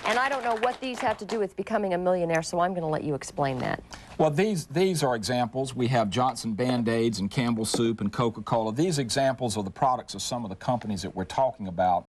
and I don't know what these have to do with becoming a millionaire, so I'm going to let you explain that. Well, these are examples. We have Johnson Band-Aids and Campbell Soup and Coca-Cola. These examples are the products of some of the companies that we're talking about.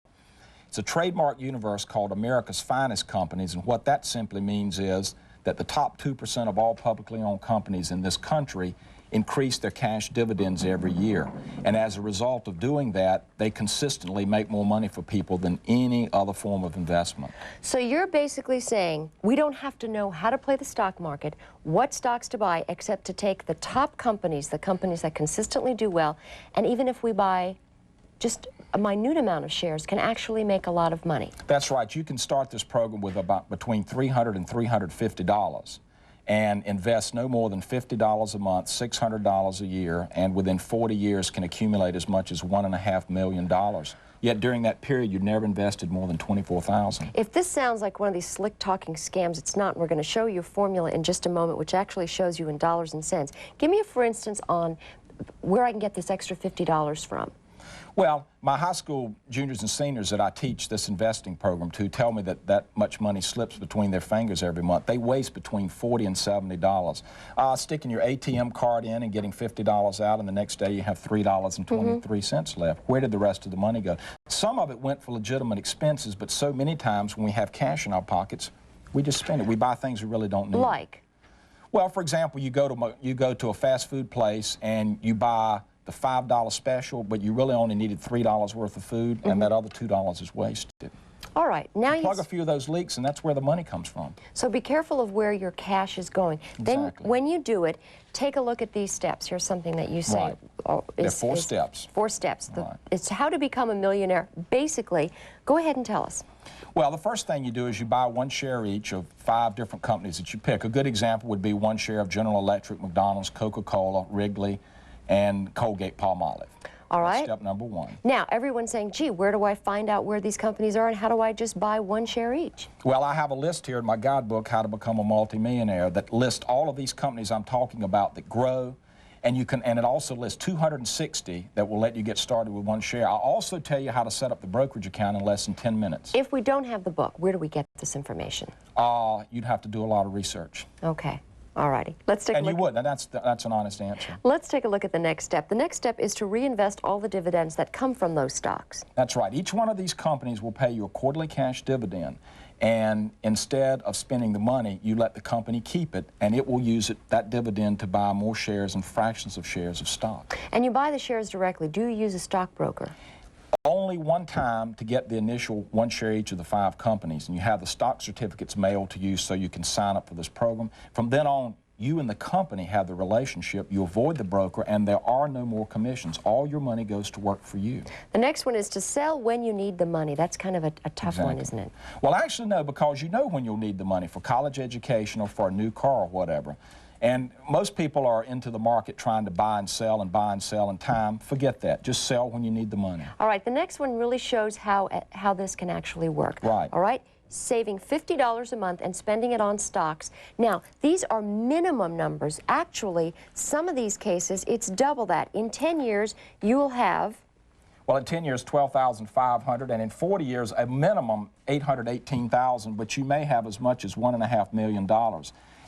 It's a trademark universe called America's Finest Companies, and what that simply means is that the top 2% of all publicly owned companies in this country increase their cash dividends every year. And as a result of doing that, they consistently make more money for people than any other form of investment. So you're basically saying we don't have to know how to play the stock market, what stocks to buy, except to take the top companies, the companies that consistently do well, and even if we buy just a minute amount of shares, can actually make a lot of money. That's right. You can start this program with about between $300 and $350. And invest no more than $50 a month, $600 a year, and within 40 years can accumulate as much as $1.5 million. Yet during that period, you've never invested more than $24,000. If this sounds like one of these slick talking scams, it's not. We're going to show you a formula in just a moment, which actually shows you in dollars and cents. Give me a for instance on where I can get this extra $50 from. Well, my high school juniors and seniors that I teach this investing program to tell me that that much money slips between their fingers every month. They waste between $40 and $70. Sticking your ATM card in and getting $50 out, and the next day you have $3.23 left. Where did the rest of the money go? Some of it went for legitimate expenses, but so many times when we have cash in our pockets, we just spend it. We buy things we really don't need. Like? Well, for example, you go to a fast food place and you buy the $5 special, but you really only needed $3 worth of food, and that other $2 is wasted. All right, now you plug a few of those leaks, and that's where the money comes from. So be careful of where your cash is going. Exactly. Then, when you do it, take a look at these steps. Here's something that you say. Right. There are four steps. 4 steps. Right. It's how to become a millionaire. Basically, go ahead and tell us. Well, the first thing you do is you buy 1 share each of 5 different companies that you pick. A good example would be 1 share of General Electric, McDonald's, Coca-Cola, Wrigley, and Colgate-Palmolive. All right. That's step number 1. Now, everyone's saying, gee, where do I find out where these companies are, and how do I just buy 1 share each? Well, I have a list here in my guidebook, How to Become a Multimillionaire, that lists all of these companies I'm talking about that grow, and it also lists 260 that will let you get started with 1 share. I'll also tell you how to set up the brokerage account in less than 10 minutes. If we don't have the book, where do we get this information? You'd have to do a lot of research. Okay. All righty. Let's take a look. And you would, and that's an honest answer. Let's take a look at the next step. The next step is to reinvest all the dividends that come from those stocks. That's right. Each one of these companies will pay you a quarterly cash dividend, and instead of spending the money, you let the company keep it, and it will use that dividend to buy more shares and fractions of shares of stock. And you buy the shares directly. Do you use a stockbroker? Only one time to get the initial 1 share each of the 5 companies, and you have the stock certificates mailed to you so you can sign up for this program. From then on, you and the company have the relationship. You avoid the broker, and there are no more commissions. All your money goes to work for you. The next one is to sell when you need the money. That's kind of a tough one, isn't it? Well, actually, no, because you know when you'll need the money for college education or for a new car or whatever. And most people are into the market trying to buy and sell in time. Forget that. Just sell when you need the money. All right, the next one really shows how this can actually work. Right. All right, saving $50 a month and spending it on stocks. Now, these are minimum numbers. Actually, some of these cases, it's double that. In 10 years, you will have... Well, in 10 years, $12,500, and in 40 years, a minimum $818,000, but you may have as much as $1.5 million.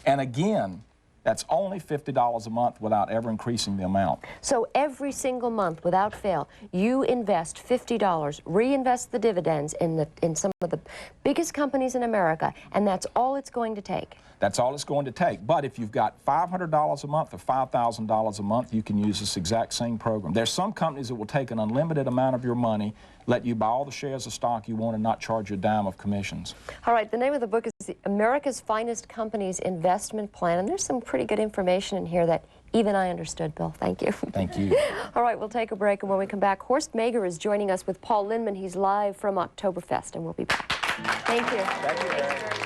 And again, that's only $50 a month without ever increasing the amount. So every single month, without fail, you invest $50, reinvest the dividends in some of the biggest companies in America, and that's all it's going to take. That's all it's going to take. But if you've got $500 a month or $5,000 a month, you can use this exact same program. There's some companies that will take an unlimited amount of your money, let you buy all the shares of stock you want, and not charge you a dime of commissions. All right, the name of the book is America's Finest Companies Investment Plan, and there's some pretty good information in here that even I understood, Bill. Thank you. Thank you. All right, we'll take a break, and when we come back, Horst Mager is joining us with Paul Lindman. He's live from Oktoberfest, and we'll be back. Thank you. Thank you. Thank you very much.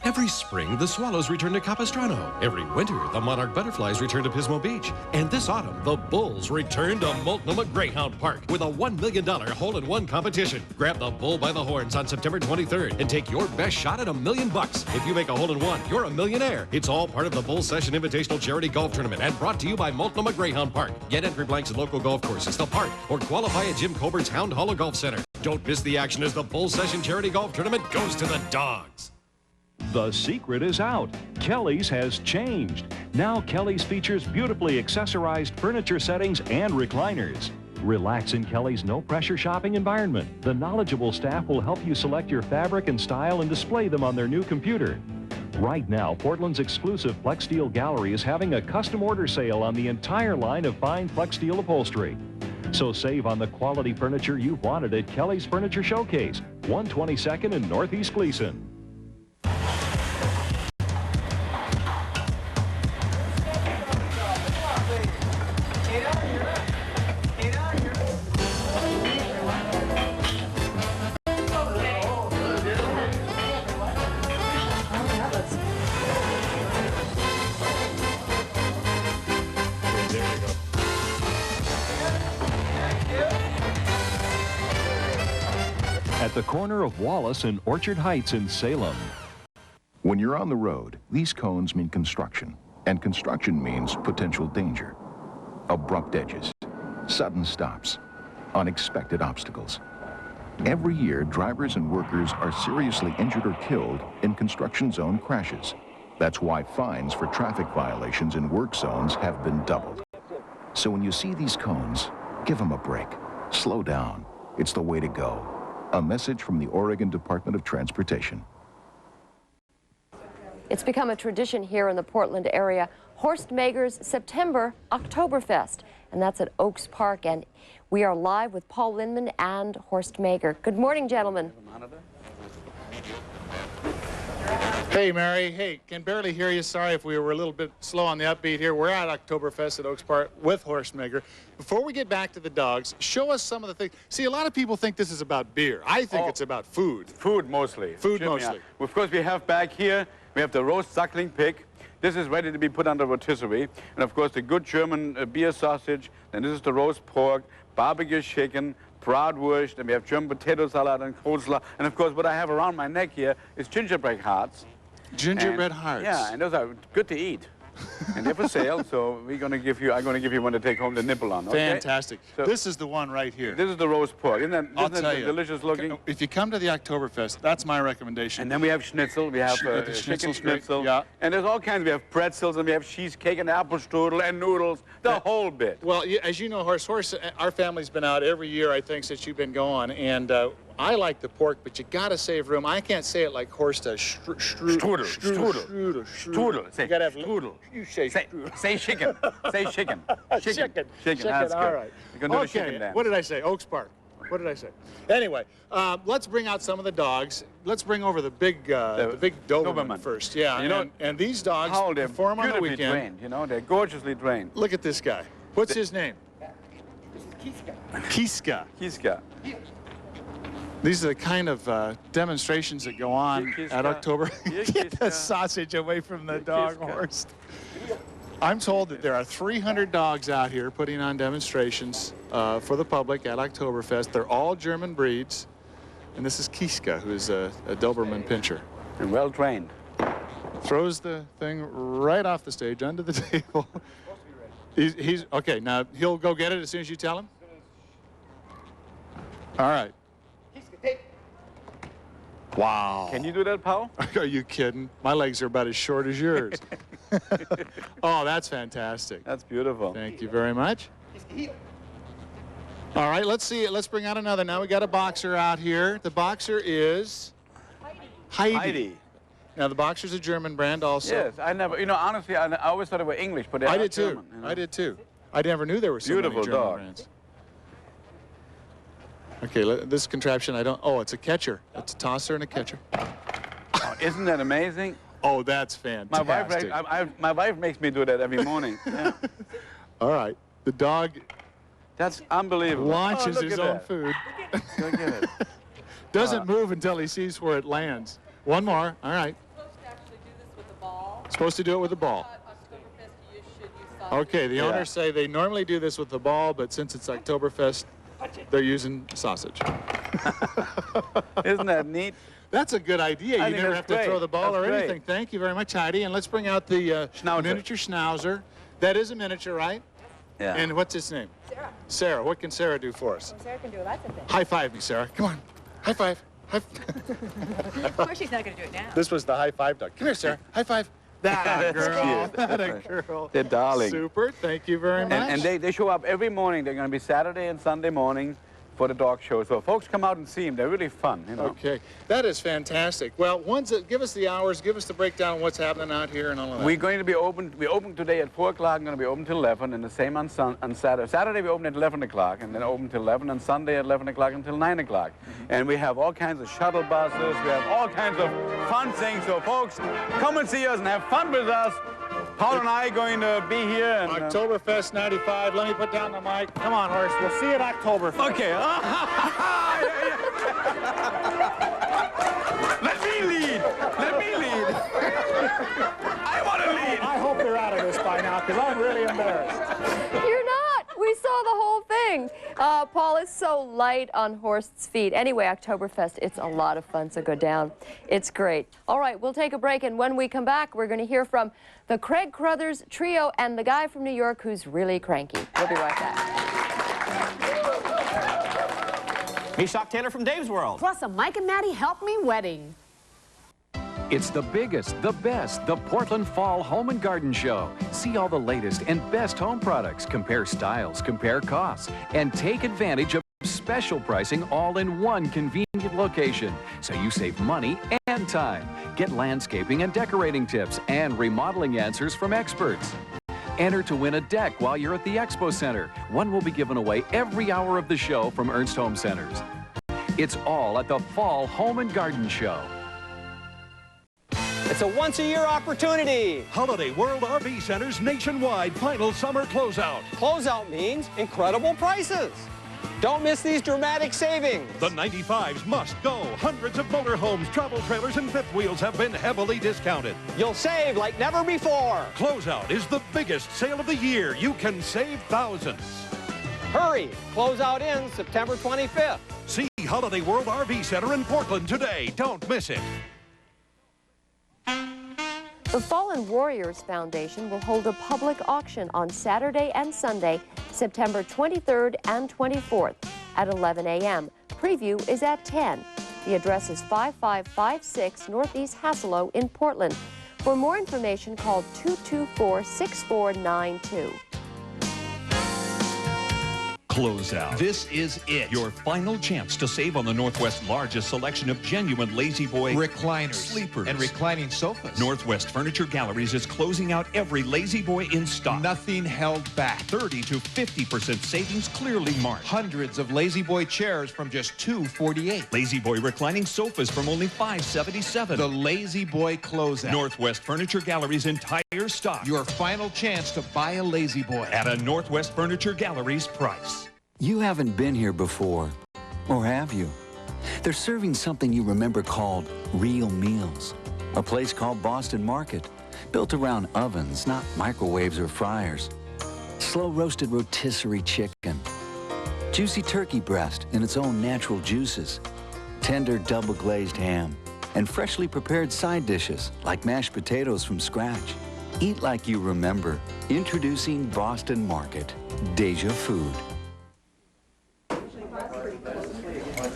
Every Every spring, the swallows return to Capistrano. Every winter, the monarch butterflies return to Pismo Beach. And this autumn, the bulls return to Multnomah Greyhound Park with a $1 million hole-in-one competition. Grab the bull by the horns on September 23rd and take your best shot at $1 million. If you make a hole-in-one, you're a millionaire. It's all part of the Bull Session Invitational Charity Golf Tournament and brought to you by Multnomah Greyhound Park. Get entry blanks at local golf courses, the park, or qualify at Jim Colbert's Hound Hollow Golf Center. Don't miss the action as the Bull Session Charity Golf Tournament goes to the dogs. The secret is out. Kelly's has changed. Now Kelly's features beautifully accessorized furniture settings and recliners. Relax in Kelly's no-pressure shopping environment. The knowledgeable staff will help you select your fabric and style and display them on their new computer. Right now, Portland's exclusive Flex Steel Gallery is having a custom order sale on the entire line of fine Flex Steel upholstery. So save on the quality furniture you've wanted at Kelly's Furniture Showcase, 122nd and Northeast Gleason. At the corner of Wallace and Orchard Heights in Salem. When you're on the road, these cones mean construction, and construction means potential danger. Abrupt edges, sudden stops, unexpected obstacles. Every year, drivers and workers are seriously injured or killed in construction zone crashes. That's why fines for traffic violations in work zones have been doubled. So when you see these cones, give them a break. Slow down. It's the way to go. A message from the Oregon Department of Transportation. It's become a tradition here in the Portland area. Horst Mager's September Oktoberfest, and that's at Oaks Park. And we are live with Paul Lindman and Horst Mager. Good morning, gentlemen. Hey, Mary. Hey, can barely hear you. Sorry if we were a little bit slow on the upbeat here. We're at Oktoberfest at Oaks Park with Horst Mager. Before we get back to the dogs, show us some of the things. See, a lot of people think this is about beer. I think it's about food. Food mostly. Food Jim, mostly. Yeah. Of course, we have back here, we have the roast suckling pig. This is ready to be put under rotisserie. And of course, the good German beer sausage. Then this is the roast pork, barbecue chicken, bratwurst, and we have German potato salad and coleslaw. And of course, what I have around my neck here is gingerbread hearts. Gingerbread hearts. Yeah, and those are good to eat. And they're for sale, so I'm going to give you one to take home the nipple on. Okay? Fantastic. So, this is the one right here. This is the roast pork. Isn't I'll that tell you, delicious looking? If you come to the Oktoberfest, that's my recommendation. And then we have schnitzel. We have chicken schnitzel. Yeah. And there's all kinds. We have pretzels, and we have cheesecake and apple strudel and noodles, the whole bit. Well, as you know, Horst, our family's been out every year, I think, since you've been gone. And I like the pork, but you got to save room. I can't say it like Horst does. Strudel. Say You got to have strudel. You say strudel. Say chicken. Say chicken. Chicken. That's all good. right. We're going to do the chicken dance. What did I say? Oaks Park. What did I say? Anyway, let's bring out some of the dogs. Let's bring over the big Doberman first. Yeah, you know, and these dogs they're perform on the beautifully weekend. trained, you know, they're gorgeously trained. Look at this guy. What's his name? Kiska. Kiska. These are the kind of demonstrations that go on at October. Get the sausage away from the dog, Horst. I'm told that there are 300 dogs out here putting on demonstrations for the public at Oktoberfest. They're all German breeds. And this is Kiska, who is a Doberman pinscher. And well trained. Throws the thing right off the stage, under the table. He's okay, now he'll go get it as soon as you tell him? All right. Wow. Can you do that, Paul? Are you kidding? My legs are about as short as yours. Oh, that's fantastic. That's beautiful. Thank you very much. All right, let's see. Let's bring out another. Now we got a boxer out here. The boxer is Heidi. Now the boxer's a German brand also. Yes, I never, honestly, I always thought they were English, but they're I not did too. German, you know? I did too. I never knew there were so Beautiful many German dog. brands. Okay, this contraption, oh, it's a catcher. It's a tosser and a catcher. Oh, isn't that amazing? Oh, that's fantastic. My wife makes me do that every morning. Yeah. All right, the dog That's unbelievable. launches his own food. Go get it. Doesn't move until he sees where it lands. One more, all right. Supposed to do it with the ball. Okay, the owners say they normally do this with the ball, but since it's Oktoberfest, they're using sausage. Isn't that neat? That's a good idea. You never have to throw the ball or anything. Thank you very much, Heidi. And let's bring out the miniature schnauzer. That is a miniature, right? Yeah. And what's its name? Sarah. Sarah. What can Sarah do for us? Well, Sarah can do lots of things. High five me, Sarah. Come on. High five. Of course she's not going to do it now. This was the high five dog. Come here, Sarah. High five. That girl. That girl. They're darling. Super. Thank you very much. And they show up every morning. They're going to be Saturday and Sunday morning for the dog show. So folks come out and see them. They're really fun, you know. Okay. That is fantastic. Well, give us the hours, give us the breakdown of what's happening out here and all of that. We're going to be open. We open today at 4 o'clock. We're going to be open till 11, and the same on Saturday. Saturday we open at 11 o'clock, and then open till 11, and Sunday at 11 o'clock until 9 o'clock. And we have all kinds of shuttle buses. We have all kinds of fun things. So folks, come and see us and have fun with us. Paul and I are going to be here. And, Oktoberfest 95. Let me put down the mic. Come on, Horst. We'll see you at Oktoberfest. Okay. Let me lead. Let me lead. I want to lead. I hope they're out of this by now, because I'm really embarrassed. You're not. We saw the whole thing. Paul is so light on Horst's feet. Anyway, Oktoberfest, it's a lot of fun, so go down. It's great. All right, we'll take a break, and when we come back, we're going to hear from the Craig Crothers Trio and the guy from New York who's really cranky. We'll be right back. Me, Shock Taylor from Dave's World. Plus a Mike and Maddie Help Me wedding. It's the biggest, the best, the Portland Fall Home and Garden Show. See all the latest and best home products, compare styles, compare costs, and take advantage of special pricing all in one convenient location, so you save money and time. Get landscaping and decorating tips and remodeling answers from experts. Enter to win a deck while you're at the Expo Center. One will be given away every hour of the show from Ernst Home Centers. It's all at the Fall Home and Garden Show. It's a once-a-year opportunity. Holiday World RV Center's nationwide final summer closeout. Closeout means incredible prices. Don't miss these dramatic savings. The 95s must go. Hundreds of motorhomes, travel trailers, and fifth wheels have been heavily discounted. You'll save like never before. Closeout is the biggest sale of the year. You can save thousands. Hurry. Closeout ends September 25th. See Holiday World RV Center in Portland today. Don't miss it. The Fallen Warriors Foundation will hold a public auction on Saturday and Sunday, September 23rd and 24th at 11 a.m. Preview is at 10. The address is 5556 Northeast Hasselo in Portland. For more information, call 224-6492. Closeout. This is it. Your final chance to save on the Northwest's largest selection of genuine Lazy Boy recliners, sleepers, and reclining sofas. Northwest Furniture Galleries is closing out every Lazy Boy in stock. Nothing held back. 30 to 50% savings clearly marked. Hundreds of Lazy Boy chairs from just $248. Lazy Boy reclining sofas from only $577. The Lazy Boy closeout. Northwest Furniture Galleries' entire stock. Your final chance to buy a Lazy Boy at a Northwest Furniture Galleries price. You haven't been here before, or have you? They're serving something you remember called real meals. A place called Boston Market, built around ovens, not microwaves or fryers. Slow roasted rotisserie chicken, juicy turkey breast in its own natural juices, tender double glazed ham, and freshly prepared side dishes like mashed potatoes from scratch. Eat like you remember. Introducing Boston Market. Deja Food.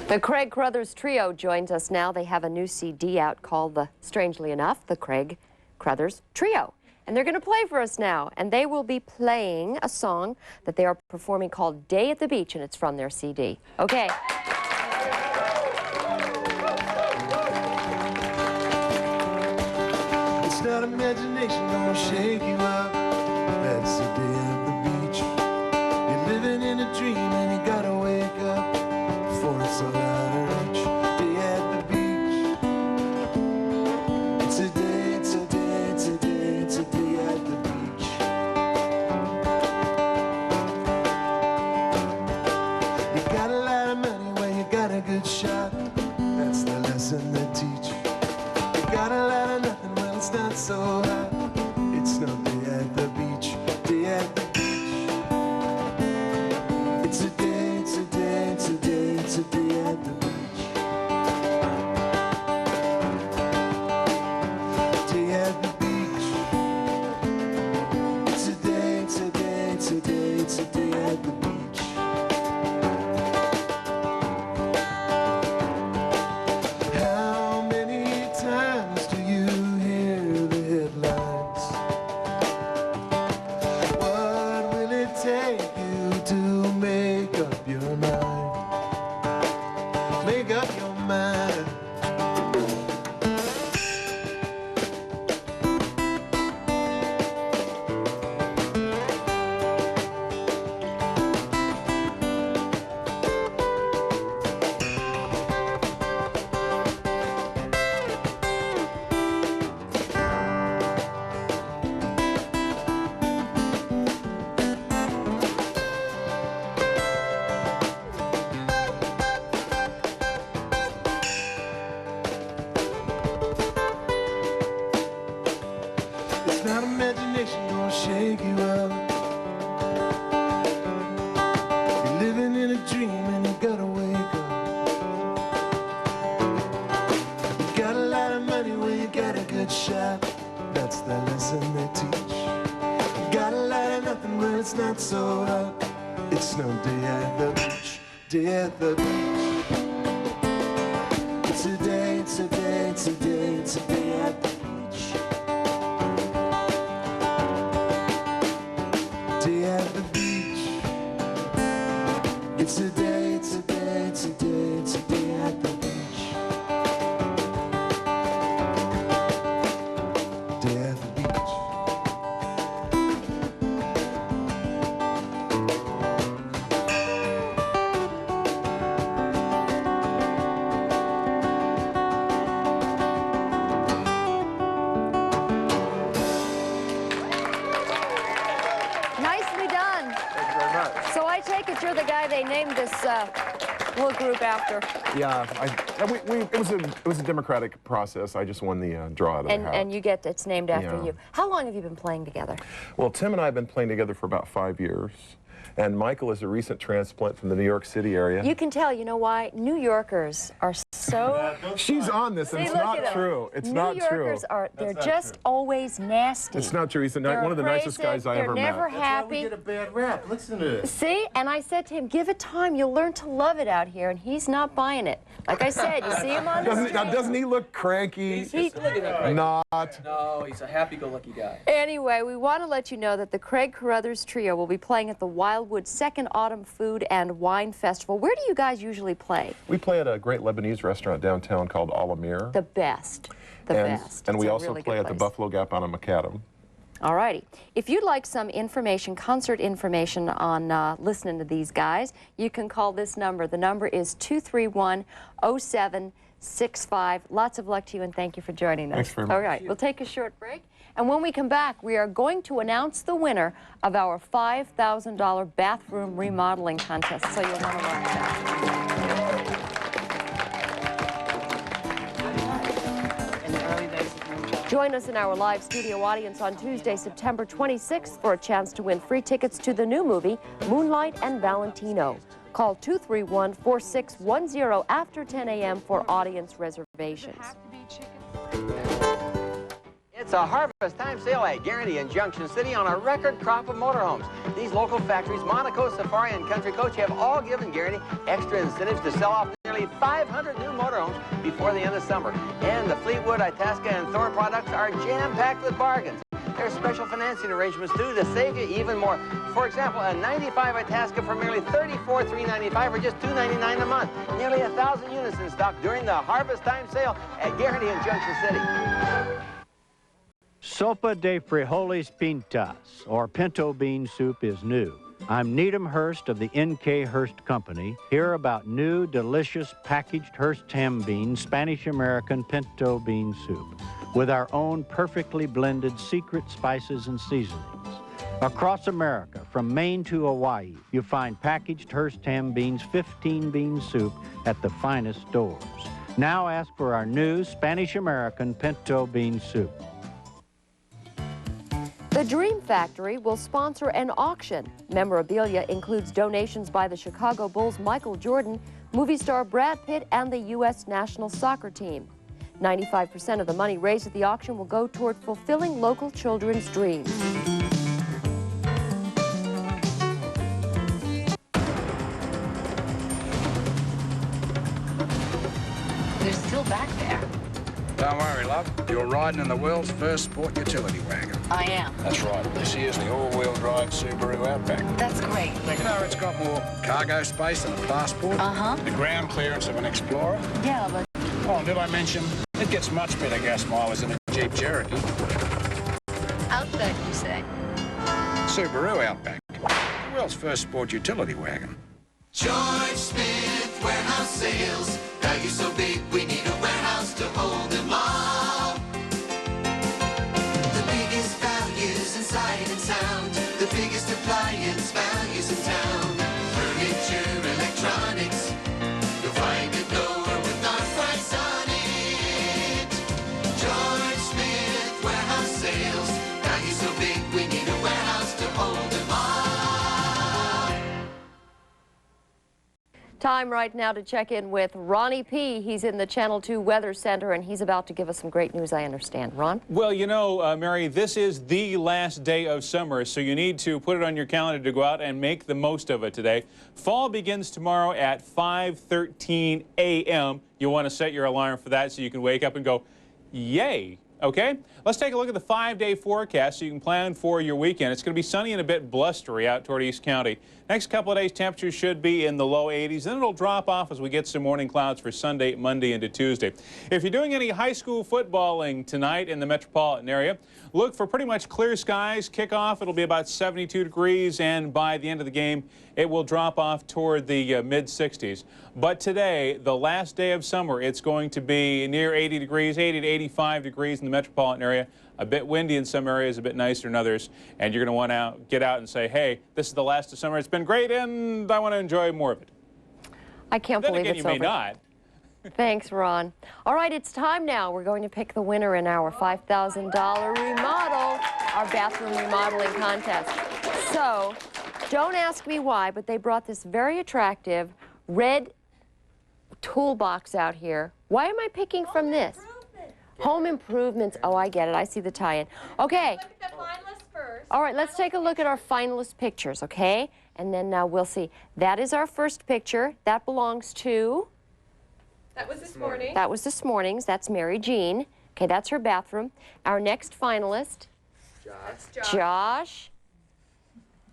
The Craig Crothers Trio joins us now. They have a new CD out called, strangely enough, the Craig Crothers Trio. And they're going to play for us now. And they will be playing a song that they are performing called Day at the Beach, and it's from their CD. Okay. It's not imagination gonna shake you up. That's the day at the beach. You're living in a dream and you gotta wake up before it's all out of reach. Day at the beach. It's a day, it's a day, it's a day, it's a day at the beach. You got a lot of money when you got a good shot. That's the lesson they teach. You got a lot of nothing when it's not so hot. shake you up. You're living in a dream and you gotta wake up. You got a lot of money, well you got a good shot. That's the lesson they teach. You got a lot of nothing, but it's not so hot. It's no day at the beach, day at the beach. It's a day, it's a day, it's a day, it's a day at the beach. Day at the beach. It's a day, it's a day, it's a day, it's a day at the beach. Day at the beach. Nicely done. Thank you very much. So I take it you're the guy they named this little group after. Yeah, it was a democratic process. I just won the draw out of the hat. And you get it's named after Yeah. you. How long have you been playing together? Well, Tim and I have been playing together for about 5 years. And Michael is a recent transplant from the New York City area. You can tell, you know why? New Yorkers are so... She's on this, and See, it's look not at 'em. true. It's not true. New Yorkers are, they're just always nasty. It's not true. He's They're one of the nicest guys I ever met. They're never happy. Get a bad rap. Listen to this. See? And I said to him, give it time. You'll learn to love it out here. And he's not buying it. Like I said, you see him on the street. Doesn't he look cranky? Not. No, he's a happy-go-lucky guy. Anyway, we want to let you know that the Craig Carruthers Trio will be playing at the Wildwood Second Autumn Food and Wine Festival. Where do you guys usually play? We play at a great Lebanese restaurant downtown called Al Amir. The best. The best. And It's we a also really play good at the place. Buffalo Gap on a Macadam. All righty. If you'd like some information, concert information on listening to these guys, you can call this number. The number is 231-0765. Lots of luck to you, and thank you for joining us. Thanks very much. All right, we'll take a short break. And when we come back, we are going to announce the winner of our $5,000 bathroom remodeling contest. So you'll want to watch that. Join us in our live studio audience on Tuesday, September 26th for a chance to win free tickets to the new movie, Moonlight and Valentino. Call 231-4610 after 10 a.m. for audience reservations. It's a harvest time sale at Guarantee in Junction City on a record crop of motorhomes. These local factories, Monaco, Safari, and Country Coach, have all given Guarantee extra incentives to sell off nearly 500 new motorhomes before the end of summer. And the Fleetwood, Itasca, and Thor products are jam-packed with bargains. There's special financing arrangements, too, to save you even more. For example, a 95 Itasca for merely $34,395 or just $299 a month. Nearly 1,000 units in stock during the harvest time sale at Guarantee in Junction City. Sopa de Frijoles Pintas, or pinto bean soup, is new. I'm Needham Hurst of the N.K. Hurst Company. Hear about new, delicious, packaged Hurst ham beans, Spanish-American pinto bean soup, with our own perfectly blended secret spices and seasonings. Across America, from Maine to Hawaii, you find packaged Hurst ham beans, 15-bean soup at the finest stores. Now ask for our new Spanish-American pinto bean soup. The Dream Factory will sponsor an auction. Memorabilia includes donations by the Chicago Bulls' Michael Jordan, movie star Brad Pitt, and the U.S. national soccer team. 95% of the money raised at the auction will go toward fulfilling local children's dreams. They're still back there. Don't worry, love. You're riding in the world's first sport utility wagon. I am. That's right. This here's the all-wheel drive Subaru Outback. That's great. You know, it's got more cargo space than a passport. Uh-huh. The ground clearance of an Explorer. Yeah, but... Oh, and did I mention, it gets much better gas mileage than a Jeep Cherokee. Outback, you say? Subaru Outback. The world's first sport utility wagon. George Smith Warehouse Sales. Value so big, we need a warehouse to hold them all. The biggest values inside and sound. The biggest appliance values in town. Furniture, electronics. You'll find it lower with our price on it. George Smith Warehouse Sales. Value so big, we need a warehouse. Time right now to check in with Ronnie P. He's in the Channel 2 Weather Center, and he's about to give us some great news, I understand. Ron? Well, you know, Mary, this is the last day of summer, so you need to put it on your calendar to go out and make the most of it today. Fall begins tomorrow at 5:13 a.m. You'll want to set your alarm for that so you can wake up and go, yay. Okay, let's take a look at the 5-day forecast so you can plan for your weekend. It's going to be sunny and a bit blustery out toward East County. Next couple of days, temperatures should be in the low 80s. Then it'll drop off as we get some morning clouds for Sunday, Monday, into Tuesday. If you're doing any high school footballing tonight in the metropolitan area, look for pretty much clear skies. Kickoff, it'll be about 72 degrees, and by the end of the game, it will drop off toward the mid-60s. But today, the last day of summer, it's going to be near 80 degrees, 80 to 85 degrees in the metropolitan area. A bit windy in some areas, a bit nicer in others. And you're going to want to get out and say, hey, this is the last of summer. It's been great, and I want to enjoy more of it. I can't believe it's over. Then again, you may not. Thanks, Ron. All right, it's time now. We're going to pick the winner in our $5,000 remodel, our bathroom remodeling contest. So, don't ask me why, but they brought this very attractive red toolbox out here. Why am I picking from this? Home improvements. Oh, I get it. I see the tie-in. Okay. Look at the finalists first. All right, let's take a look at our finalist pictures, okay? And then we'll see. That is our first picture. That belongs to... That was this morning. That was this morning's. That's Mary Jean. Okay, that's her bathroom. Our next finalist, Josh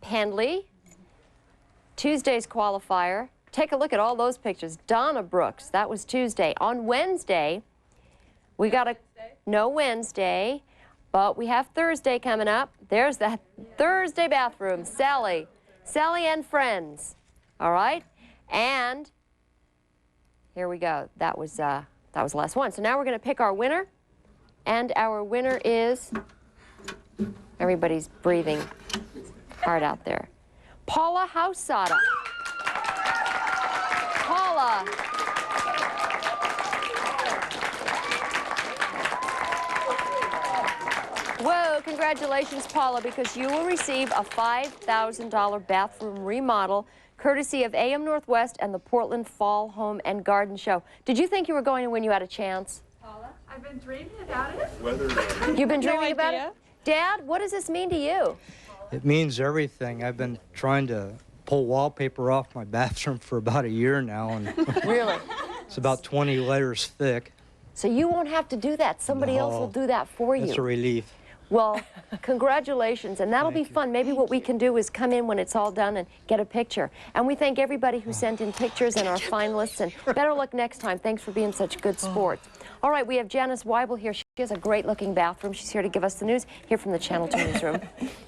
Pendley. Tuesday's qualifier. Take a look at all those pictures. Donna Brooks, that was Tuesday. On Wednesday, we got no Wednesday, but we have Thursday coming up. There's that Thursday bathroom. Sally and friends. All right, and here we go. That was the last one. So now we're going to pick our winner, and our winner is, everybody's breathing hard out there, Paula Housada. Paula. Whoa, congratulations, Paula, because you will receive a $5,000 bathroom remodel courtesy of AM Northwest and the Portland Fall Home and Garden Show. Did you think you were going to win? You had a chance? Paula, I've been dreaming about it. You've been dreaming about it? Dad, what does this mean to you? It means everything. I've been trying to pull wallpaper off my bathroom for about a year now, and really? It's about 20 letters thick. So you won't have to do that. Somebody else will do that for you. It's a relief. Well, congratulations, and that'll be fun. Maybe what we can do is come in when it's all done and get a picture. And we thank everybody who sent in pictures and our finalists, and better luck next time. Thanks for being such good sports. All right, we have Janice Weibel here. She has a great-looking bathroom. She's here to give us the news here from the Channel 2 newsroom.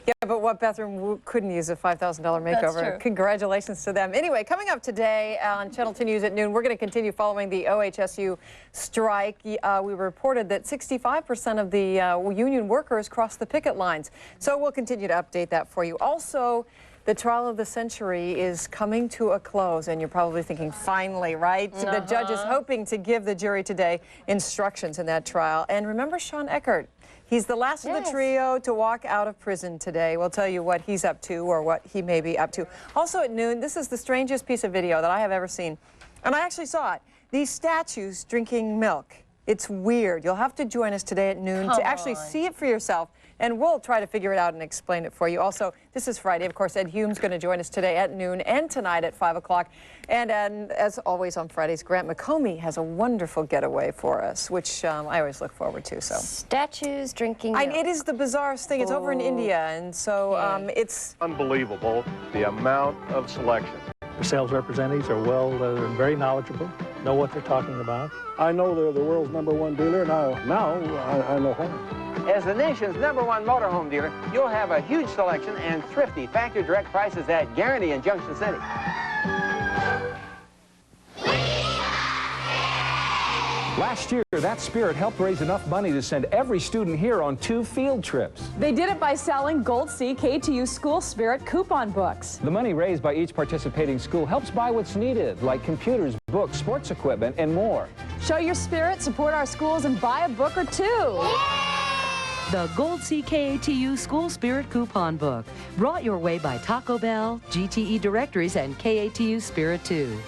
Yeah, but what bathroom couldn't use a $5,000 makeover? That's true. Congratulations to them. Anyway, coming up today on Channel 2 News at noon, we're going to continue following the OHSU strike. We reported that 65% of the union workers crossed the picket lines. So we'll continue to update that for you. Also, the trial of the century is coming to a close, and you're probably thinking, finally, right? The judge is hoping to give the jury today instructions in that trial. And remember Sean Eckert. He's the last of the trio to walk out of prison today. We'll tell you what he's up to or what he may be up to. Also at noon, this is the strangest piece of video that I have ever seen. And I actually saw it. These statues drinking milk. It's weird. You'll have to join us today at noon to actually see it for yourself. And we'll try to figure it out and explain it for you. Also, this is Friday. Of course, Ed Hume's going to join us today at noon and tonight at 5 o'clock. And as always on Fridays, Grant McComey has a wonderful getaway for us, which I always look forward to. So statues drinking milk. It is the bizarrest thing. It's over in India, and so it's unbelievable the amount of selection. The sales representatives are they're very knowledgeable, know what they're talking about. I know they're the world's #1 dealer. Now I know why. As the nation's #1 motorhome dealer, you'll have a huge selection and thrifty factory direct prices at Guarantee in Junction City. Last year, that spirit helped raise enough money to send every student here on 2 field trips. They did it by selling Gold C KATU School Spirit coupon books. The money raised by each participating school helps buy what's needed, like computers, books, sports equipment, and more. Show your spirit, support our schools, and buy a book or two. The Gold C KATU School Spirit Coupon Book, brought your way by Taco Bell, GTE Directories, and KATU Spirit 2.